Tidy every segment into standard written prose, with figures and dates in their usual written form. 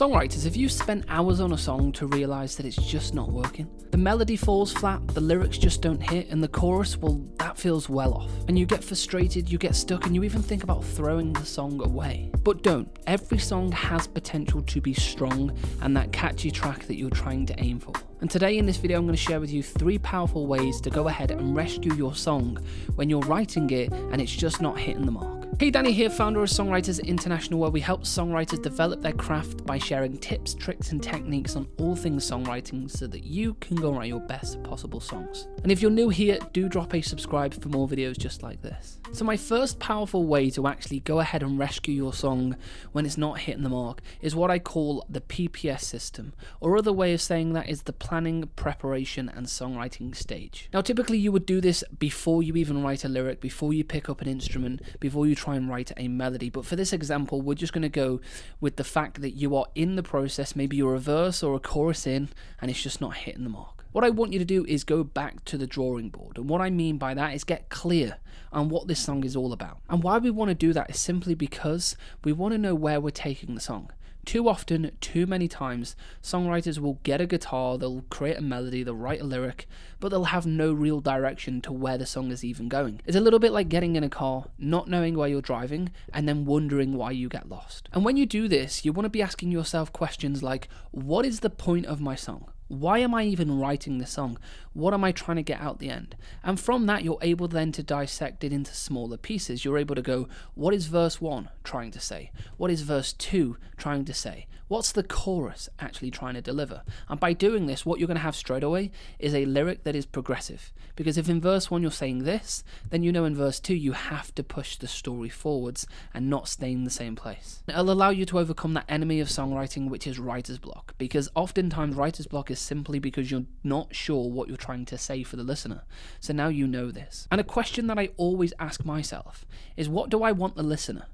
Songwriters, have you spent hours on a song to realise that it's just not working? The melody falls flat, the lyrics just don't hit, and the chorus, well, that feels well off. And you get frustrated, you get stuck, and you even think about throwing the song away. But don't. Every song has potential to be strong and that catchy track that you're trying to aim for. And today in this video I'm going to share with you 3 powerful ways to go ahead and rescue your song when you're writing it and it's just not hitting the mark. Hey, Danny here, founder of Songwriters International, where we help songwriters develop their craft by sharing tips, tricks and techniques on all things songwriting so that you can go write your best possible songs. And if you're new here, do drop a subscribe for more videos just like this. So my first powerful way to actually go ahead and rescue your song when it's not hitting the mark is what I call the PPS system, or other way of saying that is the planning, preparation and songwriting stage. Now typically you would do this before you even write a lyric, before you pick up an instrument, before you try and write a melody, but for this example we're just going to go with the fact that you are in the process, maybe you're a verse or a chorus in and it's just not hitting the mark. What I want you to do is go back to the drawing board, and what I mean by that is get clear on what this song is all about. And why we want to do that is simply because we want to know where we're taking the song. Too often, too many times, songwriters will get a guitar, they'll create a melody, they'll write a lyric, but they'll have no real direction to where the song is even going. It's a little bit like getting in a car, not knowing where you're driving, and then wondering why you get lost. And when you do this, you want to be asking yourself questions like, what is the point of my song? Why am I even writing this song? What am I trying to get out the end? And from that, you're able then to dissect it into smaller pieces. You're able to go, what is verse 1 trying to say? What is verse 2 trying to say? What's the chorus actually trying to deliver? And by doing this, what you're going to have straight away is a lyric that is progressive. Because if in verse 1 you're saying this, then you know in verse 2 you have to push the story forwards and not stay in the same place. It'll allow you to overcome that enemy of songwriting, which is writer's block. Because oftentimes writer's block is simply because you're not sure what you're trying to say for the listener. So now you know this. And a question that I always ask myself is, what do I want the listener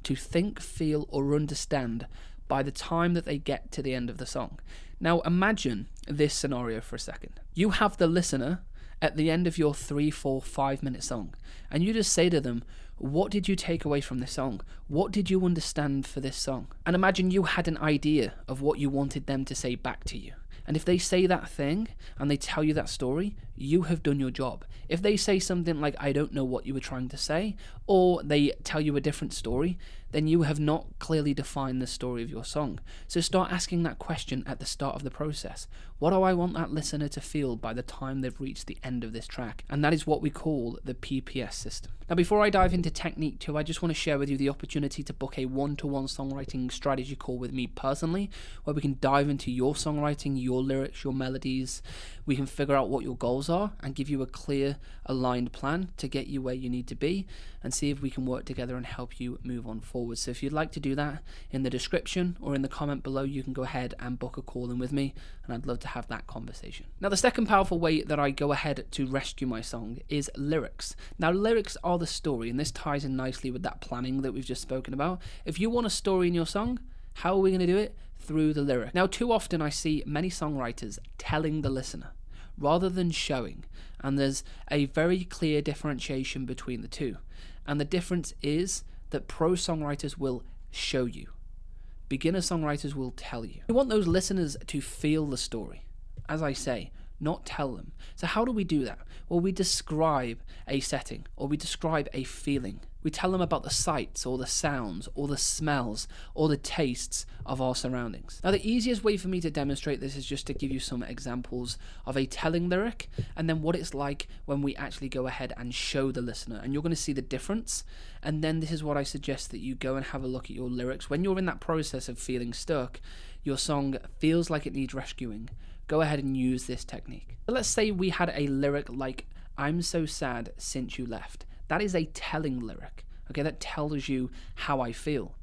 to think, feel or understand by the time that they get to the end of the song? Now imagine this scenario for a second. You have the listener at the end of your 3, 4, 5 minute song, and you just say to them, what did you take away from this song? What did you understand for this song? And imagine you had an idea of what you wanted them to say back to you. And if they say that thing and they tell you that story, you have done your job. If they say something like, I don't know what you were trying to say, or they tell you a different story, then you have not clearly defined the story of your song. So start asking that question at the start of the process. What do I want that listener to feel by the time they've reached the end of this track? And that is what we call the PPS system. Now before I dive into technique 2, I just want to share with you the opportunity to book a one-to-one songwriting strategy call with me personally, where we can dive into your songwriting, your lyrics, your melodies. We can figure out what your goals are and give you a clear, aligned plan to get you where you need to be, and see if we can work together and help you move on forward. So if you'd like to do that, in the description or in the comment below, you can go ahead and book a call in with me, and I'd love to have that conversation. Now the second powerful way that I go ahead to rescue my song is lyrics. Now lyrics are the story, and this ties in nicely with that planning that we've just spoken about. If you want a story in your song, how are we going to do it? Through the lyric. Now too often I see many songwriters telling the listener rather than showing, and there's a very clear differentiation between the two. And the difference is that pro songwriters will show you. Beginner songwriters will tell you. We want those listeners to feel the story, as I say, not tell them. So how do we do that? Well, we describe a setting, or we describe a feeling. We tell them about the sights or the sounds or the smells or the tastes of our surroundings. Now the easiest way for me to demonstrate this is just to give you some examples of a telling lyric and then what it's like when we actually go ahead and show the listener, and you're going to see the difference. And then this is what I suggest that you go and have a look at your lyrics. When you're in that process of feeling stuck, your song feels like it needs rescuing, go ahead and use this technique. But let's say we had a lyric like, I'm so sad since you left. That is a telling lyric, okay? That tells you how I feel.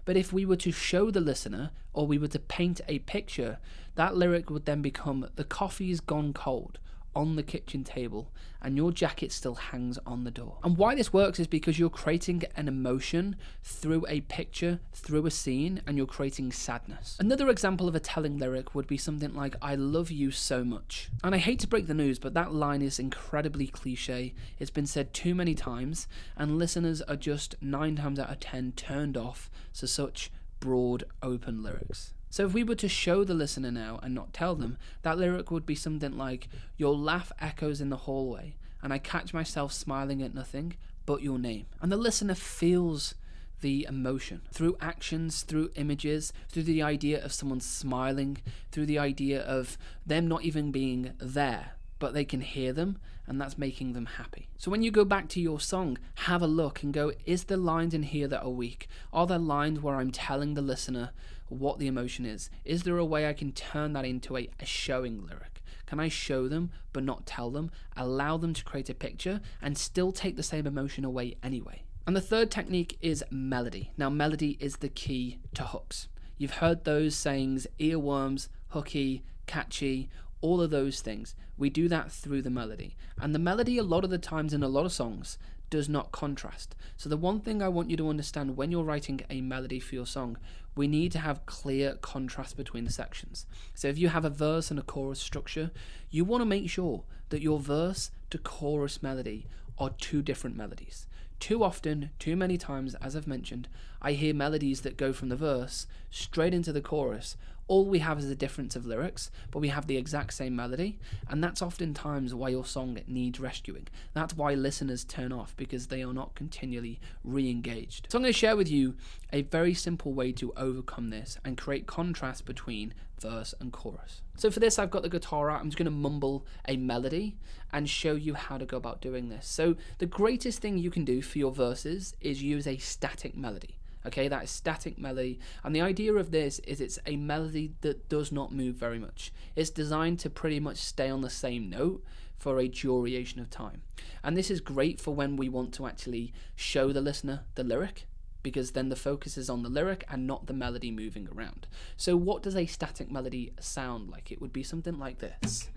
But if we were to show the listener, or we were to paint a picture, that lyric would then become, the coffee's gone cold on the kitchen table and your jacket still hangs on the door. And why this works is because you're creating an emotion through a picture, through a scene, and you're creating sadness. Another example of a telling lyric would be something like, I love you so much. And I hate to break the news, but that line is incredibly cliche. It's been said too many times, and listeners are just 9 times out of 10 turned off to such broad, open lyrics. So if we were to show the listener now and not tell them, that lyric would be something like, your laugh echoes in the hallway, and I catch myself smiling at nothing but your name. And the listener feels the emotion through actions, through images, through the idea of someone smiling, through the idea of them not even being there, but they can hear them, and that's making them happy. So when you go back to your song, have a look and go, is there lines in here that are weak? Are there lines where I'm telling the listener what the emotion is? Is there a way I can turn that into a showing lyric? Can I show them but not tell them, allow them to create a picture and still take the same emotion away anyway? And the third technique is melody. Now, melody is the key to hooks. You've heard those sayings, earworms, hooky, catchy, all of those things. We do that through the melody. And the melody, a lot of the times in a lot of songs, does not contrast. So the one thing I want you to understand when you're writing a melody for your song, we need to have clear contrast between the sections. So if you have a verse and a chorus structure, you want to make sure that your verse to chorus melody are two different melodies. Too often, too many times, as I've mentioned, I hear melodies that go from the verse straight into the chorus. All we have is a difference of lyrics, but we have the exact same melody, and that's oftentimes why your song needs rescuing. That's why listeners turn off, because they are not continually re-engaged. So I'm going to share with you a very simple way to overcome this and create contrast between verse and chorus. So for this, I've got the guitar out. I'm just going to mumble a melody and show you how to go about doing this. So the greatest thing you can do for your verses is use a static melody. Okay, that is static melody, and the idea of this is it's a melody that does not move very much. It's designed to pretty much stay on the same note for a duration of time. And this is great for when we want to actually show the listener the lyric, because then the focus is on the lyric and not the melody moving around. So what does a static melody sound like? It would be something like this.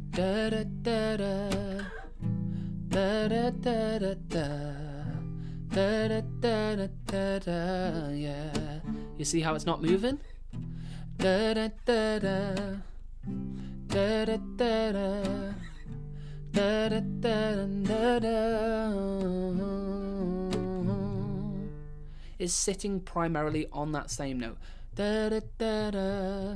Da da da da da da da da da. Da, da, da, da, da, da, yeah. You see how it's not moving? Da, da, da, da. Da, da, da, da. Da, da, da, da, da. Is sitting primarily on that same note. Da, da, da, da.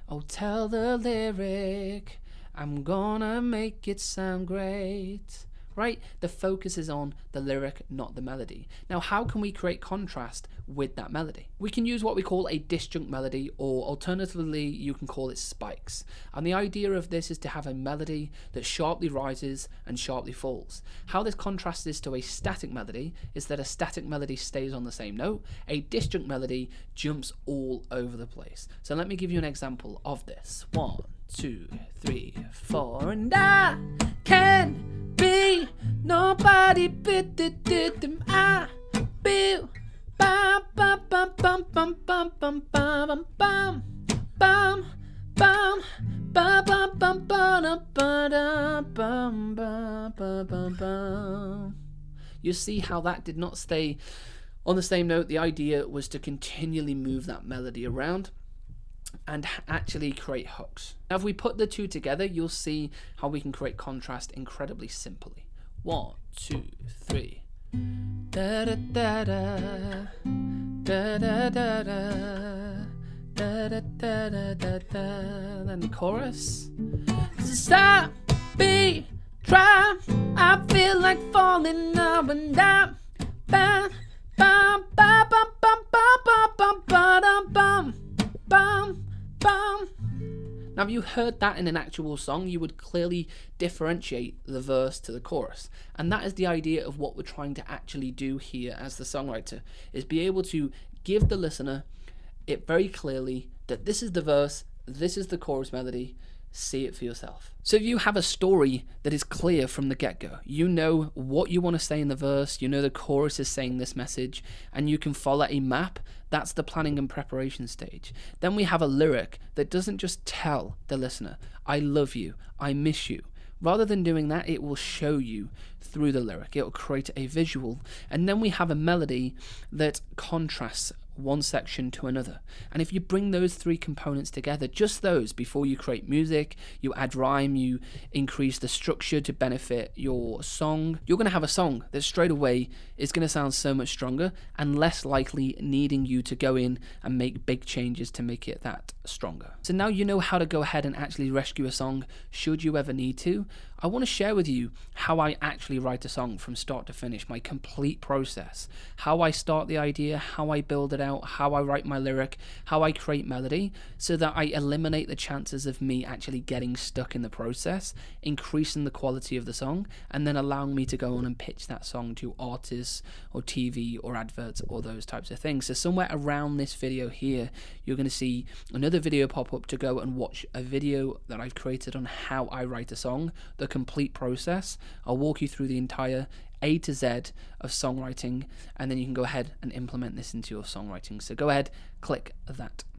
Oh, tell the lyric, I'm gonna make it sound great. Right? The focus is on the lyric, not the melody. Now, how can we create contrast with that melody? We can use what we call a disjunct melody, or alternatively, you can call it spikes. And the idea of this is to have a melody that sharply rises and sharply falls. How this contrasts this to a static melody is that a static melody stays on the same note. A disjunct melody jumps all over the place. So let me give you an example of this. 1, 2, 3, 4, and I can be nobody but them. I feel bum bum bum bum bum bum bum bum bum bum bum bum bum bum bum bum bum. You see how that did not stay on the same note. The idea was to continually move that melody around and actually create hooks. Now, if we put the two together, you'll see how we can create contrast incredibly simply. 1, 2, 3. Da da da da da da da da da da da da da. Then the chorus. Stop, be, try. I feel like falling now and down. Bam, bam, bam, bam, bam, bam, bam, bam, bam. Bum, bum. Now, if you heard that in an actual song, you would clearly differentiate the verse to the chorus. And that is the idea of what we're trying to actually do here as the songwriter, is be able to give the listener it very clearly that this is the verse, this is the chorus melody, see it for yourself. So if you have a story that is clear from the get-go, you know what you want to say in the verse, you know the chorus is saying this message, and you can follow a map, that's the planning and preparation stage. Then we have a lyric that doesn't just tell the listener, I love you, I miss you. Rather than doing that, it will show you through the lyric. It will create a visual. And then we have a melody that contrasts one section to another. And if you bring those three components together, just those, before you create music, you add rhyme, you increase the structure to benefit your song, you're going to have a song that straight away is going to sound so much stronger and less likely needing you to go in and make big changes to make it that stronger. So now you know how to go ahead and actually rescue a song should you ever need to. I want to share with you how I actually write a song from start to finish, my complete process, how I start the idea, how I build it out, how I write my lyric, how I create melody, so that I eliminate the chances of me actually getting stuck in the process, increasing the quality of the song, and then allowing me to go on and pitch that song to artists or TV or adverts or those types of things. So somewhere around this video here, you're going to see another video pop up to go and watch a video that I've created on how I write a song, the complete process. I'll walk you through the entire A to Z of songwriting, and then you can go ahead and implement this into your songwriting. So go ahead, click that.